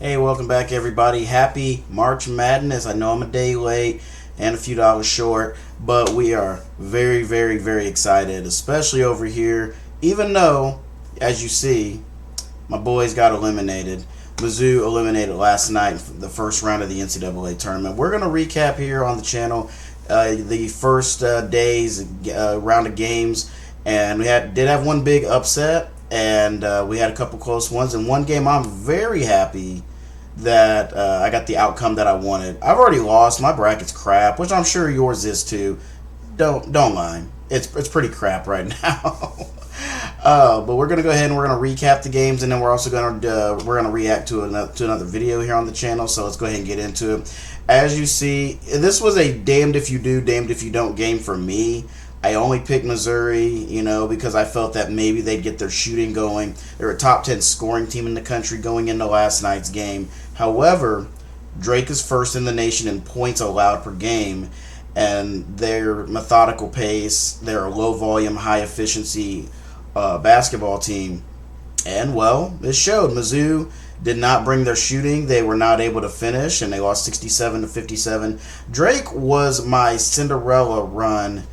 Hey, welcome back, everybody. Happy March Madness. I know I'm a day late and a few dollars short, but we are very, very, very excited, especially over here, even though, as you see, my boys got eliminated. Mizzou eliminated last night in the first round of the NCAA Tournament. We're going to recap here on the channel the first day's round of games, and did have one big upset, and we had a couple close ones. In one game, I'm very happy that I got the outcome that I wanted. I've already lost. My bracket's crap, which I'm sure yours is too. Don't mind. It's pretty crap right now. But we're gonna go ahead and we're gonna recap the games, and then we're also gonna react to another video here on the channel. So let's go ahead and get into it. As you see, this was a damned if you do, damned if you don't game for me. I only picked Missouri, because I felt that maybe they'd get their shooting going. They're a top 10 scoring team in the country going into last night's game. However, Drake is first in the nation in points allowed per game, and their methodical pace, they're a low volume, high efficiency basketball team. And, well, it showed. Mizzou did not bring their shooting. They were not able to finish, and they lost 67-57. Drake was my Cinderella run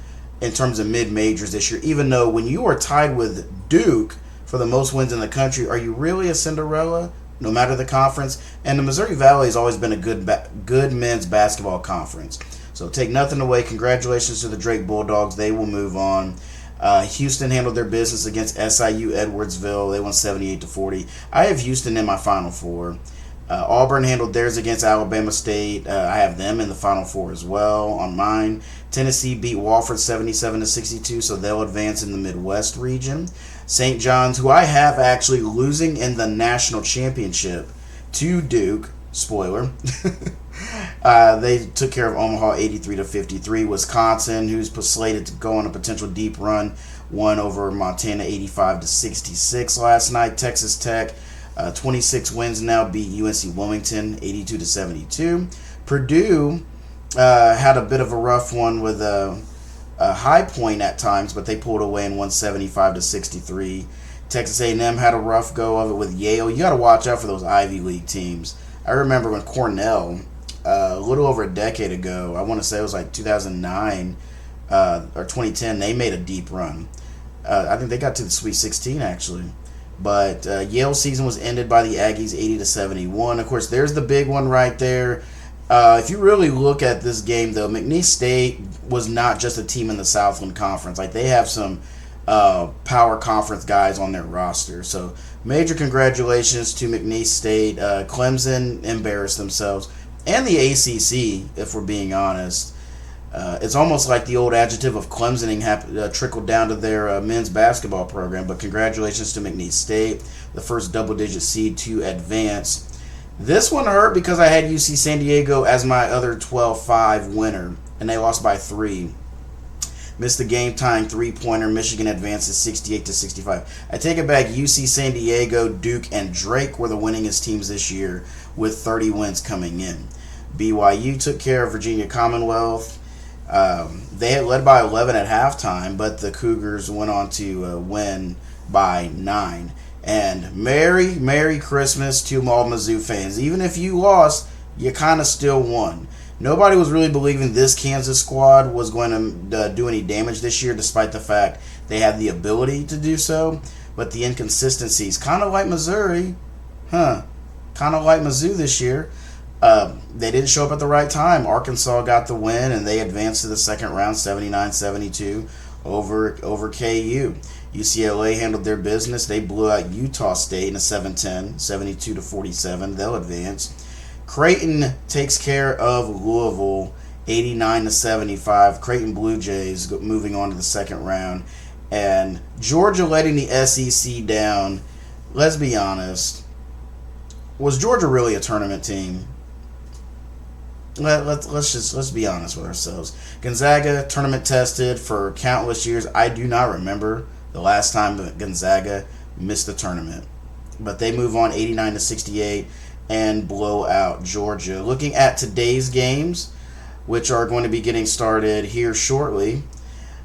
in terms of mid-majors this year, even though when you are tied with Duke for the most wins in the country, are you really a Cinderella, no matter the conference? And the Missouri Valley has always been a good men's basketball conference. So take nothing away. Congratulations to the Drake Bulldogs. They will move on. Houston handled their business against SIU Edwardsville. They won 78-40. I have Houston in my Final Four. Auburn handled theirs against Alabama State. I have them in the Final Four as well on mine. Tennessee beat Wofford 77-62, so they'll advance in the Midwest region. St. John's, who I have actually losing in the national championship to Duke. Spoiler. They took care of Omaha 83-53. Wisconsin, who's slated to go on a potential deep run, won over Montana 85-66 last night. Texas Tech, 26 wins now, beat UNC Wilmington 82-72. Purdue had a bit of a rough one with a High Point at times, but they pulled away and won 75-63. Texas A&M had a rough go of it with Yale. You got to watch out for those Ivy League teams. I remember when Cornell, a little over a decade ago, I want to say it was like 2009 or 2010, they made a deep run. I think they got to the Sweet 16 actually. But Yale's season was ended by the Aggies 80-71. Of course, there's the big one right there. If you really look at this game, though, McNeese State was not just a team in the Southland Conference. Like, they have some power conference guys on their roster. So, major congratulations to McNeese State. Clemson embarrassed themselves. And the ACC, if we're being honest. It's almost like the old adjective of Clemsoning trickled down to their men's basketball program. But congratulations to McNeese State, the first double-digit seed to advance. This one hurt because I had UC San Diego as my other 12-5 winner, and they lost by 3. Missed the game-tying three-pointer. Michigan advances 68-65. I take it back. UC San Diego, Duke, and Drake were the winningest teams this year with 30 wins coming in. BYU took care of Virginia Commonwealth. They had led by 11 at halftime, but the Cougars went on to win by 9. And Merry, Merry Christmas to all Mizzou fans. Even if you lost, you kind of still won. Nobody was really believing this Kansas squad was going to do any damage this year, despite the fact they had the ability to do so. But the inconsistencies, kind of like Missouri, kind of like Mizzou this year. They didn't show up at the right time. Arkansas got the win, and they advanced to the second round, 79-72 over KU. UCLA handled their business. They blew out Utah State in a 7-10, 72-47. They'll advance. Creighton takes care of Louisville, 89-75. Creighton Blue Jays moving on to the second round. And Georgia letting the SEC down. Let's be honest. Was Georgia really a tournament team? Let's be honest with ourselves. Gonzaga tournament tested for countless years. I do not remember the last time that Gonzaga missed the tournament. But they move on 89-68 and blow out Georgia. Looking at today's games, which are going to be getting started here shortly.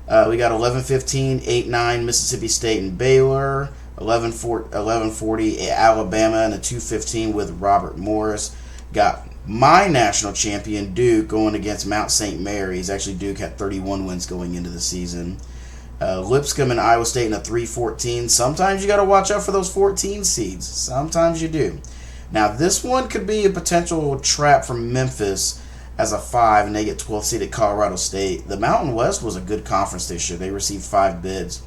We got 11-15, 8-9 Mississippi State and Baylor. 1140 Alabama and a 215 with Robert Morris. Got my national champion Duke going against Mount St. Mary's. Actually, Duke had 31 wins going into the season. Lipscomb and Iowa State in a 314. Sometimes you got to watch out for those 14 seeds. Sometimes you do. Now, this one could be a potential trap for Memphis as a 5, and they get 12th seed at Colorado State. The Mountain West was a good conference this year. They received 5 bids.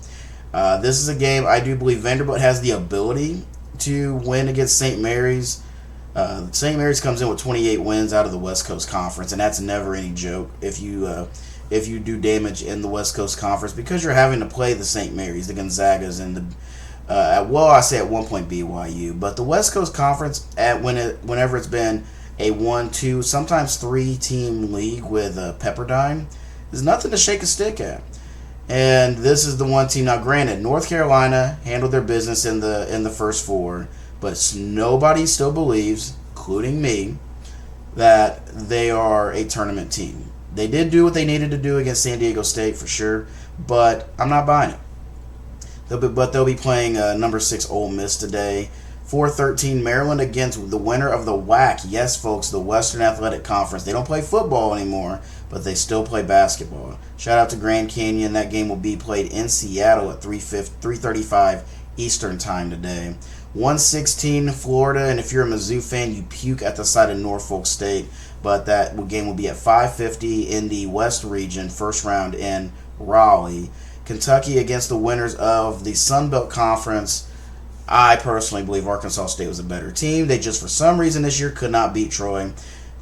This is a game I do believe Vanderbilt has the ability to win against St. Mary's. St. Mary's comes in with 28 wins out of the West Coast Conference, and that's never any joke if you do damage in the West Coast Conference, because you're having to play the St. Mary's, the Gonzagas, and the I say at one point BYU, but the West Coast Conference whenever it's been a 1, 2, sometimes 3 team league with Pepperdine is nothing to shake a stick at. And this is the one team. Now, granted, North Carolina handled their business in the first 4, but nobody still believes, including me, that they are a tournament team. They did do what they needed to do against San Diego State for sure, but I'm not buying it. They'll be playing number 6 Ole Miss today. 4-13 Maryland against the winner of the WAC. Yes, folks, the Western Athletic Conference. They don't play football anymore, but they still play basketball. Shout out to Grand Canyon. That game will be played in Seattle at 3:35 Eastern Time today. 116 Florida, and if you're a Mizzou fan, you puke at the sight of Norfolk State. But that game will be at 5:50 in the West region, first round in Raleigh. Kentucky against the winners of the Sun Belt Conference. I personally believe Arkansas State was a better team. They just, for some reason this year, could not beat Troy.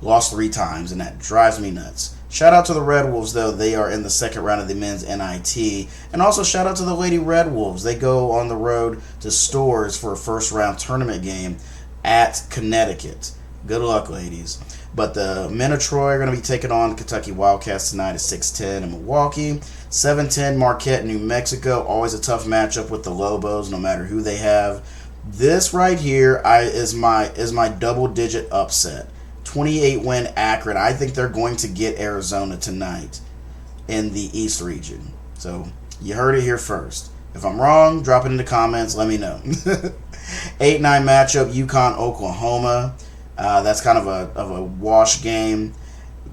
Lost 3 times, and that drives me nuts. Shout out to the Red Wolves, though. They are in the second round of the men's NIT. And also shout out to the Lady Red Wolves. They go on the road to Storrs for a first-round tournament game at Connecticut. Good luck, ladies. But the men of Troy are going to be taking on Kentucky Wildcats tonight at 6:10 in Milwaukee. 7:10 Marquette, New Mexico. Always a tough matchup with the Lobos, no matter who they have. This right here is my double-digit upset. 28-win Akron. I think they're going to get Arizona tonight in the East region. So you heard it here first. If I'm wrong, drop it in the comments. Let me know. 8-9 matchup, UConn, Oklahoma. That's kind of a wash game.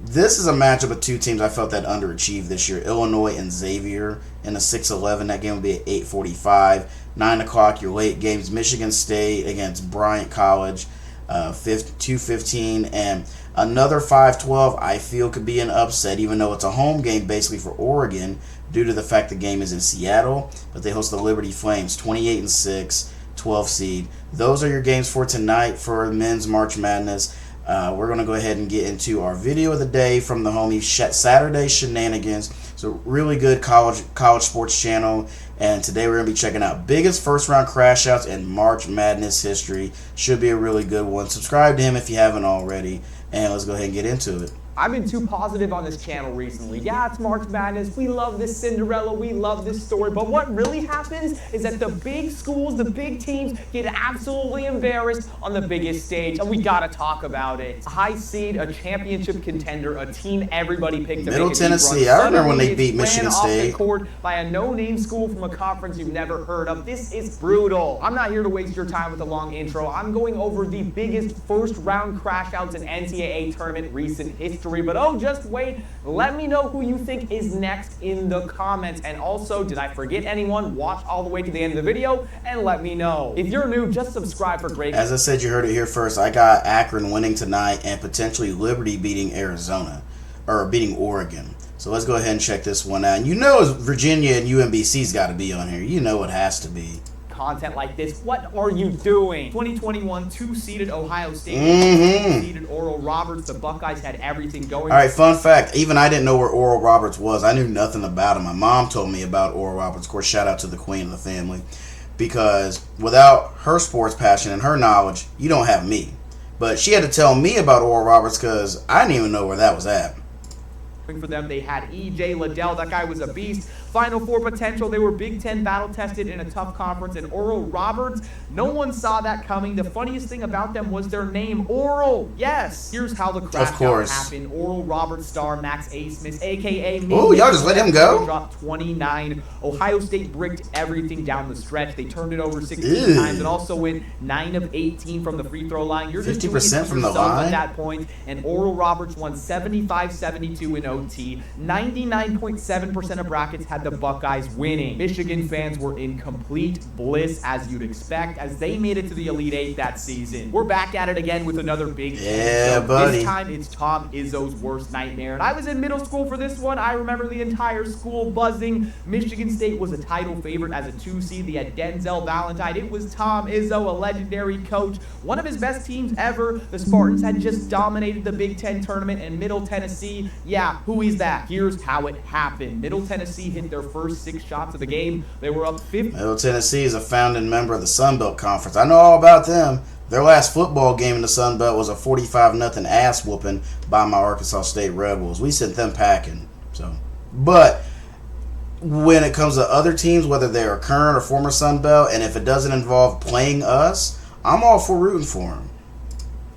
This is a matchup of 2 teams I felt that underachieved this year. Illinois and Xavier in a 6-11. That game will be at 8:45. 9 o'clock, your late games. Michigan State against Bryant College. 2:15. And another 5-12 I feel could be an upset, even though it's a home game basically for Oregon due to the fact the game is in Seattle. But they host the Liberty Flames, 28-6. 12 seed. Those are your games for tonight for men's March Madness. We're going to go ahead and get into our video of the day from the homie Saturday Shenanigans. It's a really good college sports channel, and today we're going to be checking out biggest first round crash outs in March Madness history. Should be a really good one. Subscribe to him if you haven't already, and let's go ahead and get into it. I've been too positive on this channel recently. Yeah, it's March Madness. We love this Cinderella. We love this story. But what really happens is that the big schools, the big teams get absolutely embarrassed on the biggest stage. And we got to talk about it. A high seed, a championship contender, a team everybody picked to Middle make a deep Tennessee. run. I remember when they beat Michigan State. Off the court by a no-name school from a conference you've never heard of. This is brutal. I'm not here to waste your time with a long intro. I'm going over the biggest first-round crash outs in NCAA Tournament recent history. But oh, just wait. Let me know who you think is next in the comments. And also, did I forget anyone? Watch all the way to the end of the video and let me know. If you're new, just subscribe for great. As I said, you heard it here first. I got Akron winning tonight and potentially Liberty beating Arizona or beating Oregon. So let's go ahead and check this one out. And you know Virginia and UMBC's got to be on here. You know it has to be. Content like this. What are you doing? 2021 2-seeded Ohio State, 2-seeded Oral Roberts. The Buckeyes had everything going. All right, fun fact. Even I didn't know where Oral Roberts was. I knew nothing about him. My mom told me about Oral Roberts. Of course, shout out to the queen of the family. Because without her sports passion and her knowledge, you don't have me. But she had to tell me about Oral Roberts because I didn't even know where that was at. For them, they had E.J. Liddell. That guy was a beast. Final Four potential. They were Big Ten battle-tested in a tough conference. And Oral Roberts, no one saw that coming. The funniest thing about them was their name, Oral. Yes. Here's how the crash out happened. Oral Roberts star Max Asmus, a.k.a. Oh, y'all just let him go? Dropped 29. Ohio State bricked everything down the stretch. They turned it over 16 times and also went 9 of 18 from the free throw line. You're 50% from the line at that point. And Oral Roberts won 75-72 in OT. 99.7% of brackets had the Buckeyes winning. Michigan fans were in complete bliss, as you'd expect, as they made it to the Elite Eight that season. We're back at it again with another Big Ten. Buddy. This time it's Tom Izzo's worst nightmare. And I was in middle school for this one. I remember the entire school buzzing. Michigan State was a title favorite as a 2 seed. They had Denzel Valentine. It was Tom Izzo, a legendary coach, one of his best teams ever. The Spartans had just dominated the Big Ten tournament, and Middle Tennessee, yeah, who is that? Here's how it happened. Middle Tennessee hit their first 6 shots of the game. They were up 50. Middle Tennessee is a founding member of the Sun Belt Conference. I know all about them. Their last football game in the Sun Belt was a 45-0 ass whooping by my Arkansas State Rebels. We sent them packing. But when it comes to other teams, whether they're current or former Sun Belt, and if it doesn't involve playing us, I'm all for rooting for them.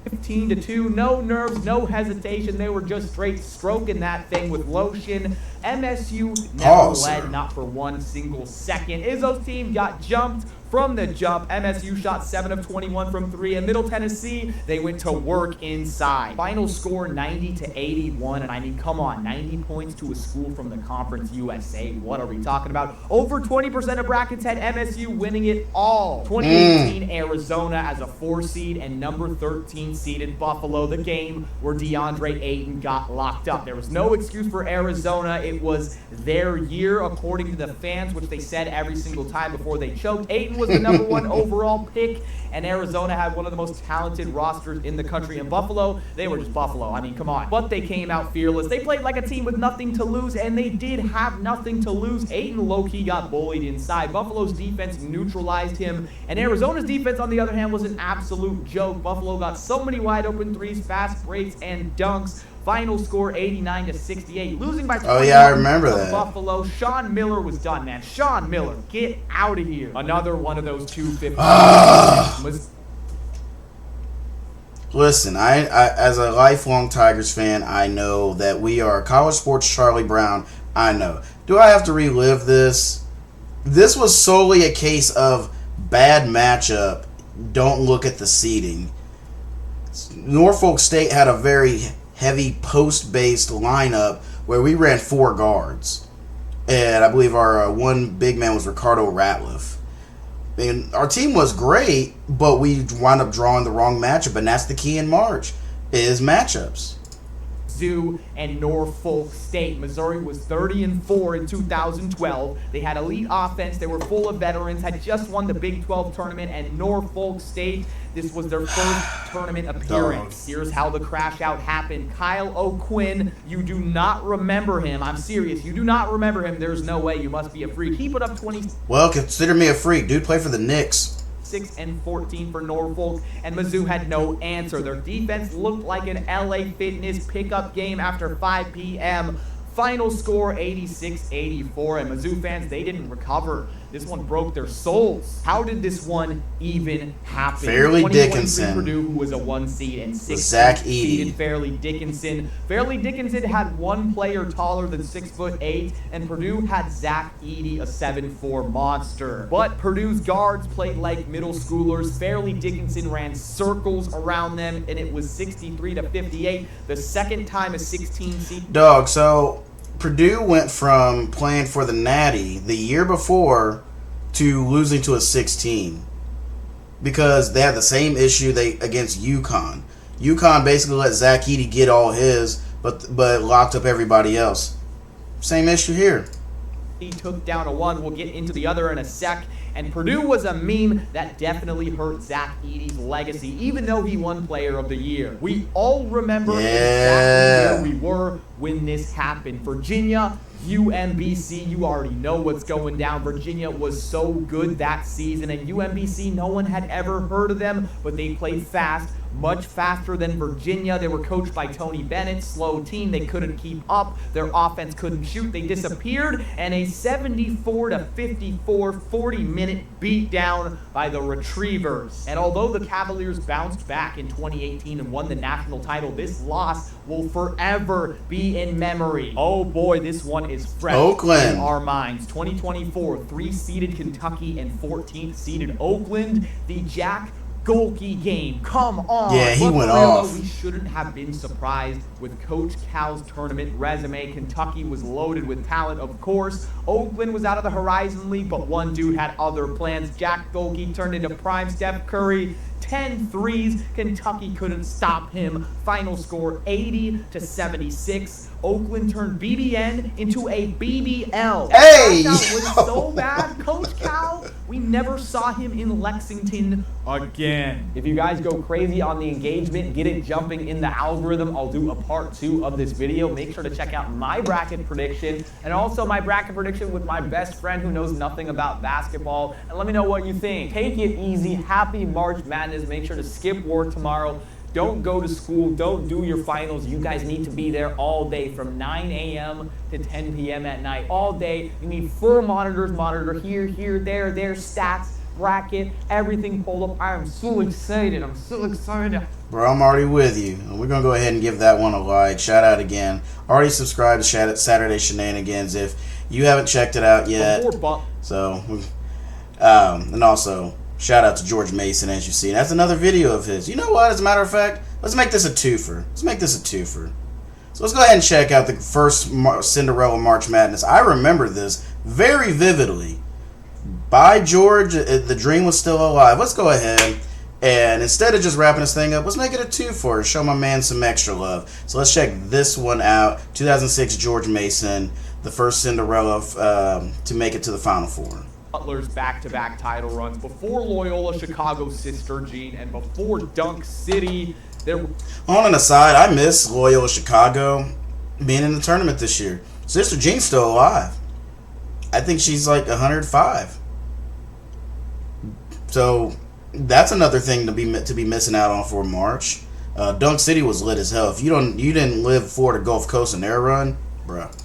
15-2, no nerves, no hesitation. They were just straight stroking that thing with lotion. MSU never led, not for one single second. Izzo's team got jumped from the jump. MSU shot 7 of 21 from 3, and Middle Tennessee, they went to work inside. Final score 90-81, and I mean, come on, 90 points to a school from the Conference USA. What are we talking about? Over 20% of brackets had MSU winning it all. 2018 Arizona as a 4 seed and number 13 seeded Buffalo, the game where DeAndre Ayton got locked up. There was no excuse for Arizona. It was their year, according to the fans, which they said every single time before they choked. Ayton was the number 1 overall pick, and Arizona had one of the most talented rosters in the country. In Buffalo, they were just Buffalo. I mean, come on. But they came out fearless. They played like a team with nothing to lose, and they did have nothing to lose. Ayton low-key got bullied inside. Buffalo's defense neutralized him, and Arizona's defense, on the other hand, was an absolute joke. Buffalo got so many wide-open threes, fast breaks, and dunks. Final score 89-68, losing by 21. Oh yeah, I remember that. Buffalo. Sean Miller was done, man. Sean Miller, get out of here. Another one of those 250. Listen, I as a lifelong Tigers fan, I know that we are college sports Charlie Brown. I know. Do I have to relive this? This was solely a case of bad matchup. Don't look at the seeding. Norfolk State had a very heavy post-based lineup where we ran 4 guards. And I believe our one big man was Ricardo Ratliff. And our team was great, but we wound up drawing the wrong matchup. And that's the key in March, is matchups. And Norfolk State. Missouri was 30-4 in 2012. They had elite offense. They were full of veterans, had just won the Big 12 tournament, and Norfolk State, this was their first tournament appearance. Here's how the crash out happened. Kyle O'Quinn, you do not remember him. I'm serious. You do not remember him. There's no way. You must be a freak. He put up 20. Well, consider me a freak. Dude played for the Knicks. 6 and 14 for Norfolk, and Mizzou had no answer. Their defense looked like an LA Fitness pickup game after 5 p.m. Final score 86-84, and Mizzou fans, they didn't recover. This one broke their souls. How did this one even happen? Fairleigh Dickinson, Purdue, who was a 1 seed, and 6 Zach seeded Fairleigh Dickinson. Fairleigh Dickinson had one player taller than 6'8", and Purdue had Zach Edey, a 7'4" monster. But Purdue's guards played like middle schoolers. Fairleigh Dickinson ran circles around them, and it was 63-58. The second time a 16 seed. Dog, so Purdue went from playing for the Natty the year before to losing to a 16 because they had the same issue against UConn. UConn basically let Zach Edey get all his, but locked up everybody else. Same issue here. He took down a 1. We'll get into the other in a sec. And Purdue was a meme that definitely hurt Zach Edey's legacy, even though he won Player of the Year. We all remember exactly where we were when this happened. Virginia, UMBC, you already know what's going down. Virginia was so good that season, and UMBC, no one had ever heard of them, but they played fast. much faster than Virginia. They were coached by Tony Bennett, slow team. They couldn't keep up. Their offense couldn't shoot. They disappeared, and a 74-54 40-minute beatdown by the Retrievers. And although the Cavaliers bounced back in 2018 and won the national title, this loss will forever be in memory. Oh boy, this one is fresh in our minds. 2024, 3-seeded Kentucky and 14th-seeded Oakland. The Jack Golke game. Come on. Yeah, he went off. We shouldn't have been surprised with Coach Cal's tournament resume. Kentucky was loaded with talent, of course. Oakland was out of the Horizon League, but one dude had other plans. Jack Golke turned into prime Steph Curry. 10 threes. Kentucky couldn't stop him. Final score 80-76. Oakland turned BBN into a BBL. Hey! That was so bad. Coach Cal, we never saw him in Lexington again. If you guys go crazy on the engagement, get it jumping in the algorithm, I'll do a part 2 of this video. Make sure to check out my bracket prediction and also my bracket prediction with my best friend who knows nothing about basketball. And let me know what you think. Take it easy. Happy March Madness. Make sure to skip work tomorrow. Don't go to school. Don't do your finals. You guys need to be there all day from 9 a.m. to 10 p.m. at night. All day. You need full monitors. Monitor here, there, stats, bracket, everything pulled up. I am so excited. I'm so excited. Bro, I'm already with you. We're going to go ahead and give that one a like. Shout out again. Already subscribe to Saturday Shenanigans if you haven't checked it out yet. So, and also, shout out to George Mason, as you see. That's another video of his. You know what? As a matter of fact, let's make this a twofer. So let's go ahead and check out the first Cinderella March Madness. I remember this very vividly. By George, the dream was still alive. Let's go ahead and instead of just wrapping this thing up, let's make it a twofer. Show my man some extra love. So let's check this one out. 2006 George Mason, the first Cinderella to make it to the Final Four. Butler's back-to-back title runs, before Loyola Chicago's Sister Jean, and before Dunk City. On an aside, I miss Loyola Chicago being in the tournament this year. Sister Jean's still alive. I think she's like 105. So that's another thing to be missing out on for March. Dunk City was lit as hell. If you didn't live for the Gulf Coast in their run, bruh.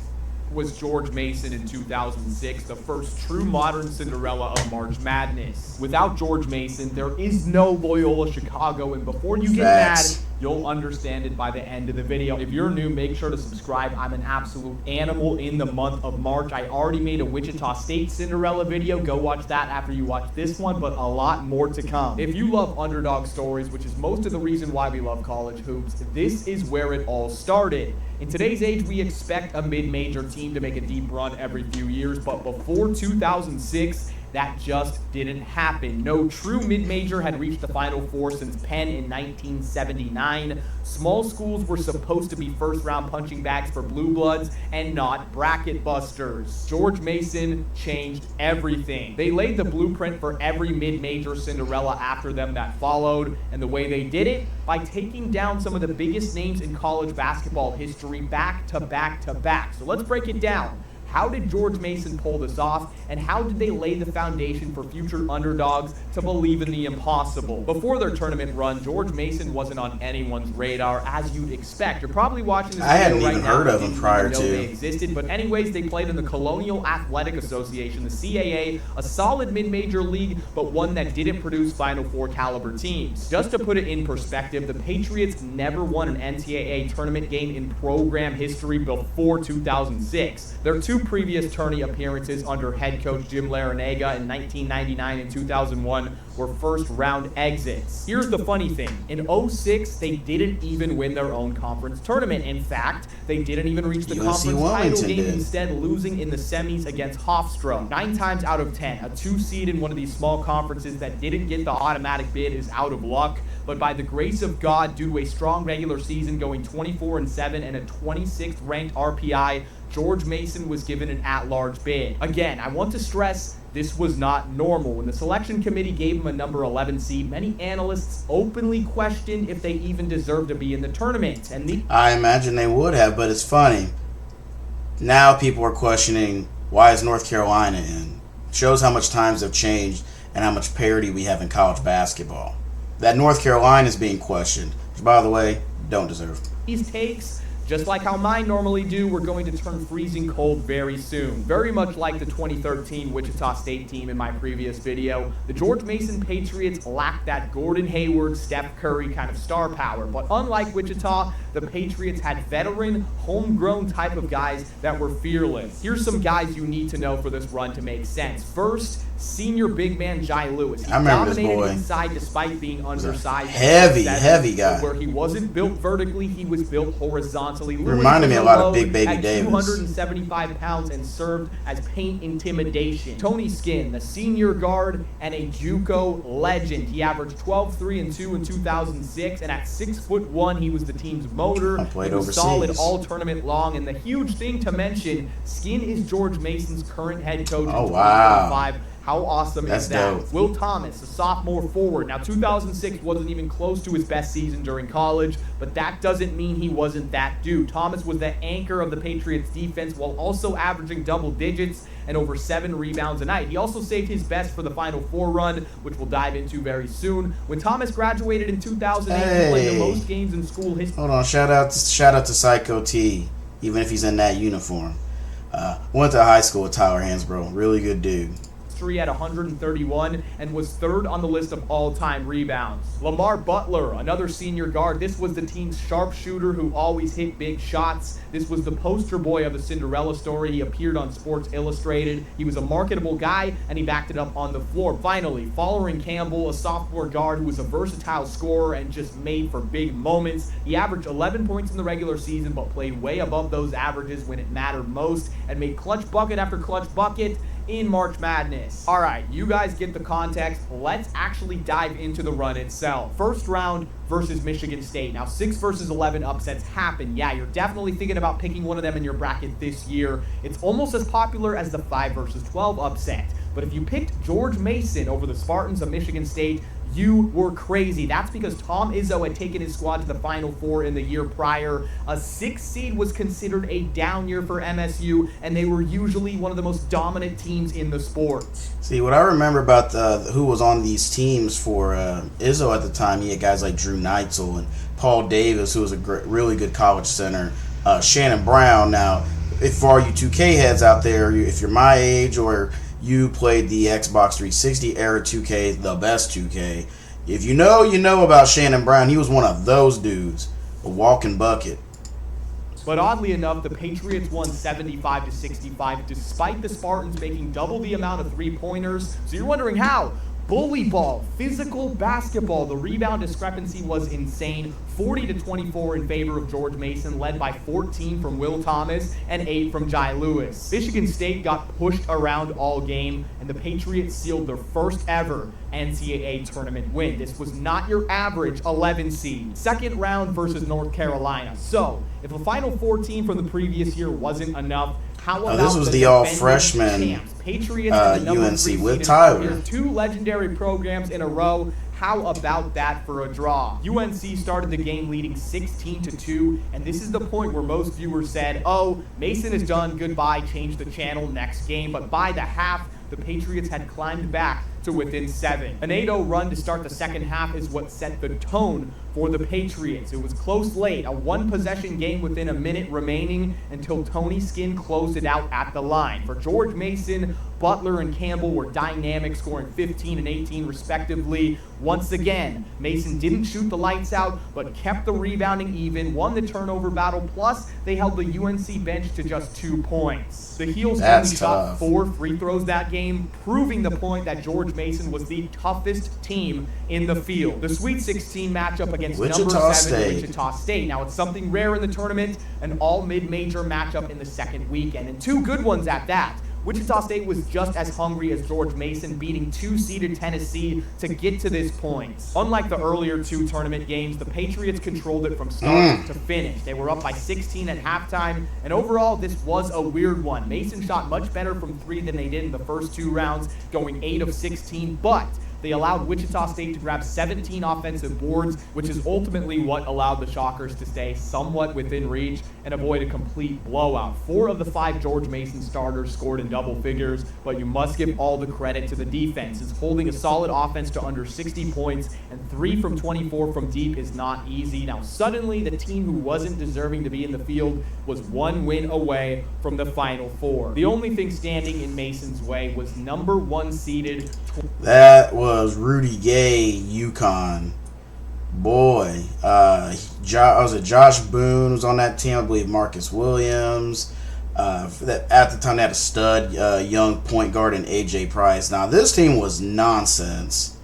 Was George Mason in 2006, the first true modern Cinderella of March Madness. Without George Mason, there is no Loyola Chicago, and before you get mad, you'll understand it by the end of the video. If you're new, make sure to subscribe. I'm an absolute animal in the month of March. I already made a Wichita State Cinderella video. Go watch that after you watch this one, but a lot more to come. If you love underdog stories, which is most of the reason why we love college hoops, this is where it all started. In today's age, we expect a mid-major team to make a deep run every few years, but before 2006, that just didn't happen. No true mid-major had reached the Final Four since Penn in 1979. Small schools were supposed to be first-round punching bags for blue bloods and not bracket busters. George Mason changed everything. They laid the blueprint for every mid-major Cinderella after them that followed, and the way they did it, by taking down some of the biggest names in college basketball history back to back to back. So let's break it down. How did George Mason pull this off, and how did they lay the foundation for future underdogs to believe in the impossible? Before their tournament run, George Mason wasn't on anyone's radar, as you'd expect. You're probably watching this video right now. I hadn't even heard of them prior to. They existed, but anyways, they played in the Colonial Athletic Association, the CAA, a solid mid-major league, but one that didn't produce Final Four caliber teams. Just to put it in perspective, the Patriots never won an NCAA tournament game in program history before 2006. Their two previous tourney appearances under head coach Jim Larinaga in 1999 and 2001 were first-round exits. Here's the funny thing. In 2006, they didn't even win their own conference tournament. In fact, they didn't even reach the conference title game, instead losing in the semis against Hofstra. 9 times out of 10, a 2 seed in one of these small conferences that didn't get the automatic bid is out of luck. But by the grace of God, due to a strong regular season going 24-7 and a 26th ranked RPI, George Mason was given an at-large bid. Again, I want to stress this was not normal. When the selection committee gave him a number 11 seed, many analysts openly questioned if they even deserved to be in the tournament. I imagine they would have, but it's funny. Now people are questioning, why is North Carolina in? Shows how much times have changed and how much parity we have in college basketball. that North Carolina is being questioned, which, by the way, don't deserve. These takes, just like how mine normally do, we're going to turn freezing cold very soon. Very much like the 2013 Wichita State team in my previous video, the George Mason Patriots lack that Gordon Hayward, Steph Curry kind of star power. But unlike Wichita, the Patriots had veteran, homegrown type of guys that were fearless. Here's some guys you need to know for this run to make sense. First, senior big man Jai Lewis. He I remember this dominated boy. Inside despite being undersized. Heavy guy. Where he wasn't built vertically, he was built horizontally. Reminded me a lot of Big Baby at Davis. 275 pounds and served as paint intimidation. Tony Skinn, the senior guard and a JUCO legend. He averaged 12-3 and 2 in 2006, and at 6'1", he was the team's motor. Played he was overseas. solid all tournament long, and the huge thing to mention, Skinn is George Mason's current head coach in 2025. How awesome is that? Dope. Will Thomas, a sophomore forward. Now, 2006 wasn't even close to his best season during college, but that doesn't mean he wasn't that dude. Thomas was the anchor of the Patriots defense while also averaging double digits and over 7 rebounds a night. He also saved his best for the Final Four run, which we'll dive into very soon. When Thomas graduated in 2008, he played the most games in school history. Hold on, shout out to Psycho T, even if he's in that uniform. Went to high school with Tyler Hansbrough. Really good dude. At 131 and was third on the list of all-time rebounds. Lamar Butler, another senior guard. This was the team's sharpshooter who always hit big shots. This was the poster boy of the Cinderella story. He appeared on Sports Illustrated. He was a marketable guy, and he backed it up on the floor. Finally, Follering Campbell, a sophomore guard who was a versatile scorer and just made for big moments. He averaged 11 points in the regular season, but played way above those averages when it mattered most and made clutch bucket after clutch bucket in March Madness. All right, you guys get the context. Let's actually dive into the run itself. First round versus Michigan State. Now, 6 versus 11 upsets happen. Yeah, you're definitely thinking about picking one of them in your bracket this year. It's almost as popular as the 5 versus 12 upset. But if you picked George Mason over the Spartans of Michigan State, you were crazy. That's because Tom Izzo had taken his squad to the Final Four in the year prior. A 6 seed was considered a down year for MSU, and they were usually one of the most dominant teams in the sport. See, what I remember about who was on these teams for Izzo at the time, he had guys like Drew Neitzel and Paul Davis, who was a really good college center. Shannon Brown. Now, if for all you 2K heads out there, if you're my age or you played the Xbox 360 era 2K, the best 2K. If you know about Shannon Brown. He was one of those dudes, a walking bucket. But oddly enough, the Patriots won 75-65, despite the Spartans making double the amount of three-pointers. So you're wondering how? Bully ball, physical basketball. The rebound discrepancy was insane. 40-24 in favor of George Mason, led by 14 from Will Thomas and 8 from Jai Lewis. Michigan State got pushed around all game, and the Patriots sealed their first ever NCAA Tournament win. This was not your average 11 seed. Second round versus North Carolina. So, if a Final Four team from the previous year wasn't enough, how about this was the all-freshman Patriots and the UNC with Tyler. 2 legendary programs in a row. How about that for a draw? UNC started the game leading 16-2, and this is the point where most viewers said, oh, Mason is done, goodbye, change the channel, next game. But by the half, the Patriots had climbed back to within 7. An 8-0 run to start the second half is what set the tone for the Patriots. It was close late, a 1-possession game within a minute remaining until Tony Skinn closed it out at the line. For George Mason, Butler and Campbell were dynamic, scoring 15 and 18 respectively. Once again, Mason didn't shoot the lights out, but kept the rebounding even, won the turnover battle, plus they held the UNC bench to just 2 points. The Heels only shot 4 free throws that game, proving the point that George Mason was the toughest team in the field. The Sweet 16 matchup against number 7 Wichita State. Now, it's something rare in the tournament, an all-mid-major matchup in the second weekend, and 2 good ones at that. Wichita State was just as hungry as George Mason, beating 2-seeded Tennessee to get to this point. Unlike the earlier 2 tournament games, the Patriots controlled it from start to finish. They were up by 16 at halftime, and overall, this was a weird one. Mason shot much better from 3 than they did in the first 2 rounds, going 8 of 16, but they allowed Wichita State to grab 17 offensive boards, which is ultimately what allowed the Shockers to stay somewhat within reach and avoid a complete blowout. 4 of the 5 George Mason starters scored in double figures, but you must give all the credit to the defense, as holding a solid offense to under 60 points and 3 from 24 from deep is not easy. Now suddenly the team who wasn't deserving to be in the field was 1 win away from the Final Four. The only thing standing in Mason's way was number 1 seeded. That was Rudy Gay, UConn. Boy, was it Josh Boone was on that team? I believe Marcus Williams. At the time, they had a stud young point guard in AJ Price. Now, this team was nonsense.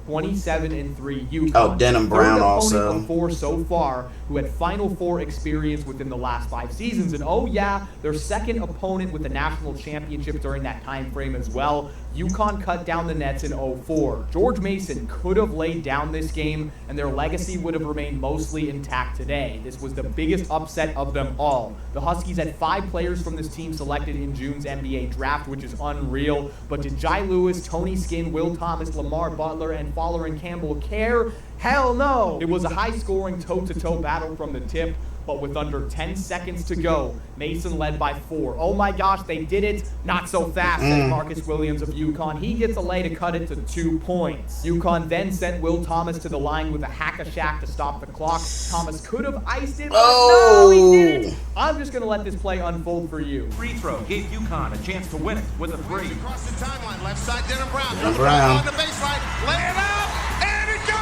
27-3 UConn. Oh, Denham Brown also. Of 4 so far who had Final Four experience within the last 5 seasons. And oh yeah, their second opponent with the national championship during that time frame as well. UConn cut down the nets in 04. George Mason could have laid down this game and their legacy would have remained mostly intact today. This was the biggest upset of them all. The Huskies had 5 players from this team selected in June's NBA draft, which is unreal. But did Jai Lewis, Tony Skinn, Will Thomas, Lamar Butler, and Fowler and Campbell care? Hell no! It was a high-scoring toe-to-toe battle from the tip, but with under 10 seconds to go, Mason led by 4. Oh my gosh, they did it. Not so fast, says Marcus Williams of UConn. He gets a lay to cut it to 2 points. UConn then sent Will Thomas to the line with a hack-a-shack to stop the clock. Thomas could have iced it, but no, he didn't. I'm just going to let this play unfold for you. Free throw gave UConn a chance to win it with a 3. Across the timeline, left side, Denham Brown. Denham Brown. On the baseline, lay it up, and it goes!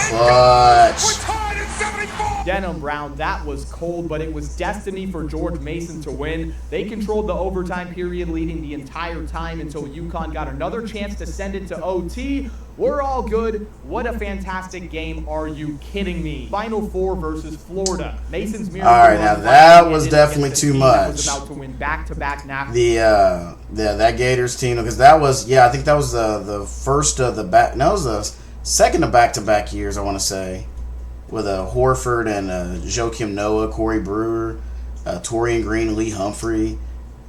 Clutch. We're tied at 74! Denham Brown, that was cold, but it was destiny for George Mason to win. They controlled the overtime period, leading the entire time until UConn got another chance to send it to OT. We're all good. What a fantastic game. Are you kidding me? Final Four versus Florida. Mason's miracle. All right, now that was definitely too much. Was about to win back-to-back national. That Gators team, because that was, I think that was the first of the back. No, it was the second of back-to-back years, I want to say, with Horford and Joakim Noah, Corey Brewer, Torian Green, Lee Humphrey.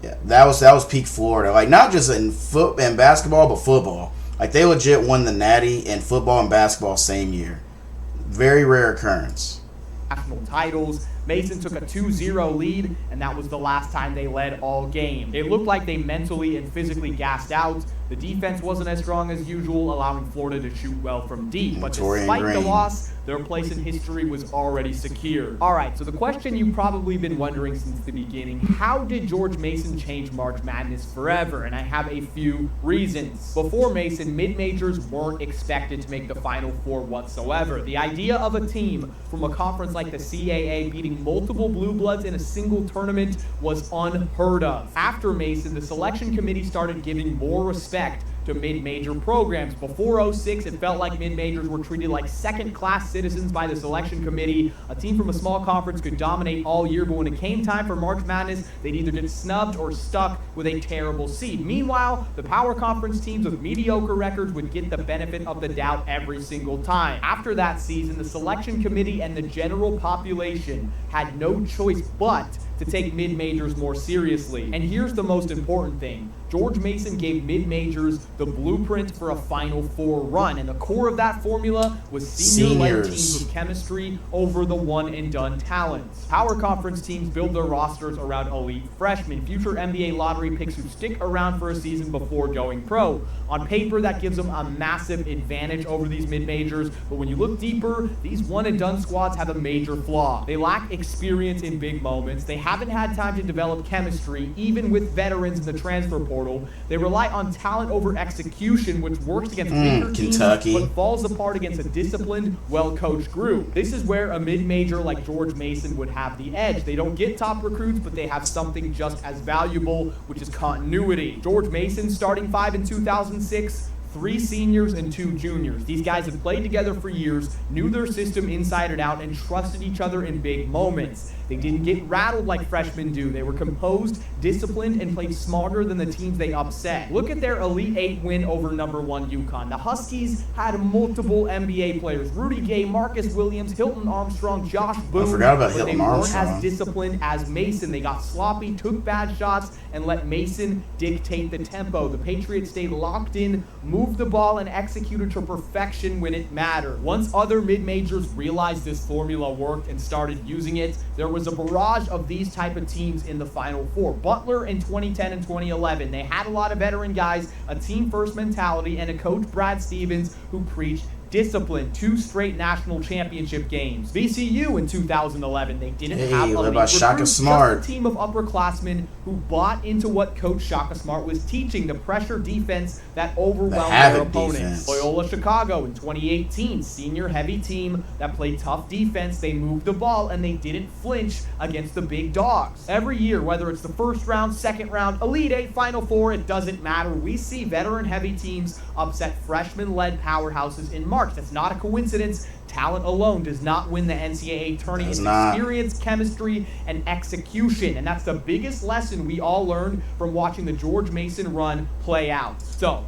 Yeah, that was peak Florida. Like, not just in basketball, but football. Like, they legit won the Natty in football and basketball same year. Very rare occurrence. National titles. Mason took a 2-0 lead, and that was the last time they led all game. It looked like they mentally and physically gassed out. The defense wasn't as strong as usual, allowing Florida to shoot well from deep. But despite the loss, their place in history was already secure. All right, so the question you've probably been wondering since the beginning, how did George Mason change March Madness forever? And I have a few reasons. Before Mason, mid-majors weren't expected to make the Final Four whatsoever. The idea of a team from a conference like the CAA beating multiple blue bloods in a single tournament was unheard of. After Mason, the selection committee started giving more respect to mid-major programs. Before 06, it felt like mid-majors were treated like second-class citizens by the selection committee. A team from a small conference could dominate all year, but when it came time for March Madness, they'd either get snubbed or stuck with a terrible seed. Meanwhile, the power conference teams with mediocre records would get the benefit of the doubt every single time. After that season, the selection committee and the general population had no choice but to take mid-majors more seriously. And here's the most important thing. George Mason gave mid-majors the blueprint for a Final Four run, and the core of that formula was senior-led teams with chemistry over the one-and-done talents. Power conference teams build their rosters around elite freshmen, future NBA lottery picks who stick around for a season before going pro. On paper, that gives them a massive advantage over these mid-majors, but when you look deeper, these one-and-done squads have a major flaw. They lack experience in big moments. They haven't had time to develop chemistry, even with veterans in the transfer portal. They rely on talent over execution, which works against weaker teams, but falls apart against a disciplined, well-coached group. This is where a mid-major like George Mason would have the edge. They don't get top recruits, but they have something just as valuable, which is continuity. George Mason's starting 5 in 2006, 3 seniors and 2 juniors. These guys have played together for years, knew their system inside and out, and trusted each other in big moments. They didn't get rattled like freshmen do. They were composed, disciplined, and played smarter than the teams they upset. Look at their Elite 8 win over number 1 UConn. The Huskies had multiple NBA players. Rudy Gay, Marcus Williams, Hilton Armstrong, Josh Boone. I forgot about Hilton Armstrong. They weren't as disciplined as Mason. They got sloppy, took bad shots, and let Mason dictate the tempo. The Patriots stayed locked in, moved moved the ball and executed to perfection when it mattered. Once other mid-majors realized this formula worked and started using it, there was a barrage of these type of teams in the Final Four. Butler in 2010 and 2011, they had a lot of veteran guys, a team-first mentality, and a coach, Brad Stevens, who preached discipline. 2 straight national championship games. VCU in 2011, they didn't have a lead Shaka recruit, Smart. just a team of upperclassmen who bought into what Coach Shaka Smart was teaching, the pressure defense that overwhelmed their opponents. Defense. Loyola Chicago in 2018, senior heavy team that played tough defense. They moved the ball and they didn't flinch against the big dogs. Every year, whether it's the first round, second round, Elite Eight, Final Four, it doesn't matter. We see veteran heavy teams upset freshman-led powerhouses in March. That's not a coincidence. Talent alone does not win the NCAA tournament. It's experience, chemistry, and execution. And that's the biggest lesson we all learned from watching the George Mason run play out. So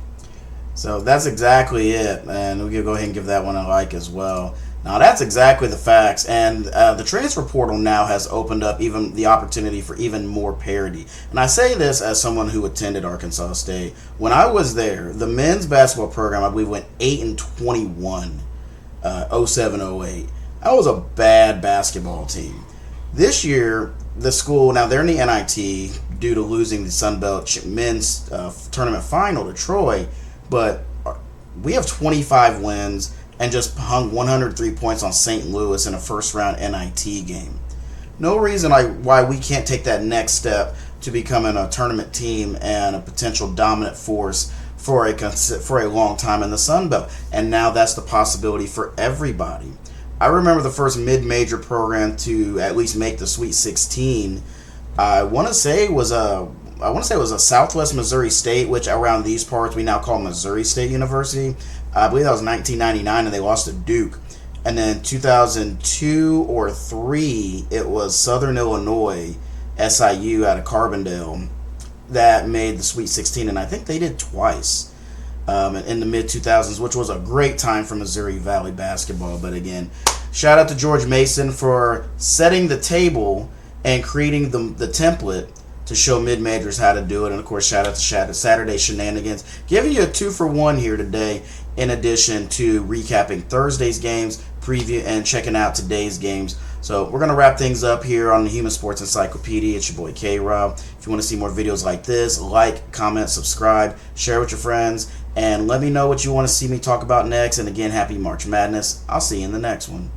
that's exactly it. And we can go ahead and give that one a like as well. Now, that's exactly the facts. And the transfer portal now has opened up even the opportunity for even more parity. And I say this as someone who attended Arkansas State. When I was there, the men's basketball program, I believe, went 8-21, 07-08. That was a bad basketball team. This year, the school, now they're in the NIT due to losing the Sun Belt men's tournament final to Troy, but we have 25 wins and just hung 103 points on St. Louis in a first-round NIT game. No reason why we can't take that next step to becoming a tournament team and a potential dominant force for a long time in the Sun Belt. And now that's the possibility for everybody. I remember the first mid-major program to at least make the Sweet 16. I want to say it was a Southwest Missouri State, which around these parts we now call Missouri State University. I believe that was 1999, and they lost to Duke. And then 2002 or 3, it was Southern Illinois, SIU out of Carbondale, that made the Sweet 16, and I think they did twice in the mid-2000s, which was a great time for Missouri Valley basketball. But again, shout out to George Mason for setting the table and creating the template to show mid-majors how to do it. And, of course, shout out to Saturday Shenanigans, giving you a 2-for-1 here today, in addition to recapping Thursday's games, preview, and checking out today's games. So we're going to wrap things up here on the Human Sports Encyclopedia. It's your boy K-Rob. If you want to see more videos like this, like, comment, subscribe, share with your friends, and let me know what you want to see me talk about next. And again, happy March Madness. I'll see you in the next one.